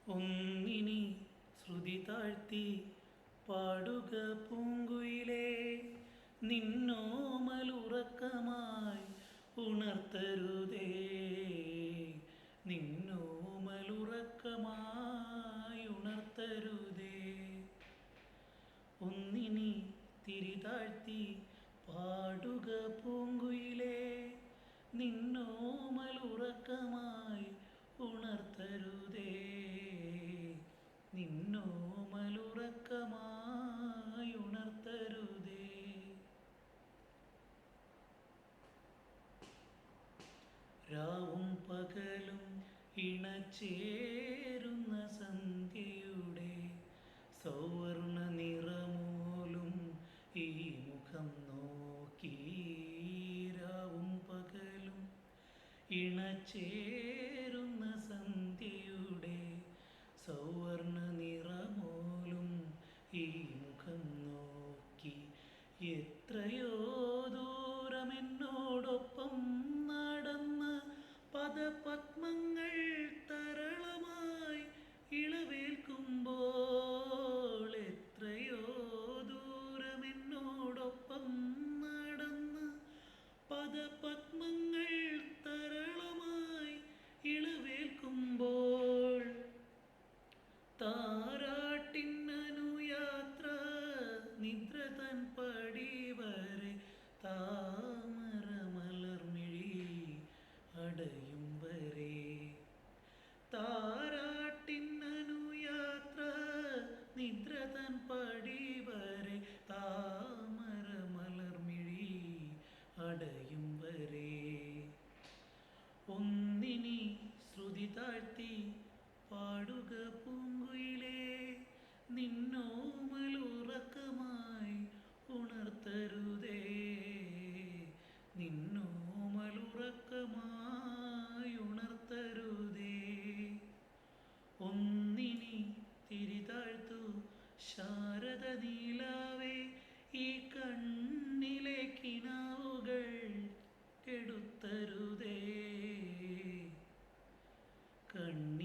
ഒന്നിനി ശ്രുതി താഴ്ത്തി പാടുക പൂങ്കുയിലേ, നിന്നോമലുറക്കമായി ഉണർത്തരുതേ, നിന്നോമലുറക്കമായി ഉണർത്തരുതേ. ഒന്നിനി തിരി താഴ്ത്തി പാടുക പൂങ്കുയിലേ, നിന്നോമലുറക്കമായി ഉണർത്തരുതേ, നിന്നോമലുറക്കമായി ഉണർത്തരുതേ. രാവും പകലും ഇണചേരുന്ന സന്ധ്യയുടെ സൗവർണ നിറമോലും ഈ മുഖം നോക്കി. രാവും പകലും ഇണചേരുന്ന സന്ധ്യയുടെ സൗവർണ നിറമോലും ഈ മുഖം നോക്കി. എത്രയോ ദൂരമെന്നോടൊപ്പം നടന്ന പദപത്മങ്ങൾ തരളമായി ഇളവേൽക്കുമ്പോൾ, എത്രയോ ദൂരമെന്നോടൊപ്പം നടന്ന പദപത്മങ്ങൾ തരളമായി ഇളവേൽക്കുമ്പോൾ, താരാട്ടിനനുയാത്ര നിദ്ര തൻ പടി വരെ താമര മലർമിഴി അടയും വരെ. താരാട്ടിനനുയാത്ര നിദ്ര തൻ പടി വരെ താമര മലർമിഴി അടയും വരെ. ഒന്നിനി ശ്രുതി താഴ്ത്തി പാടുക പൂങ്കുയിലേ, നിന്നോമലുറക്കമായി ഉണർത്തരുതേ, നിന്നോമലുറക്കമായി ഉണർത്തരുതേ. ഒന്നിനി തിരി താഴ്ത്തു ശാരദ നീലാവേ, ഈ കണ്ണിലെ കിനാവുകൾ കെടുത്തരുതേ, കണ്ണി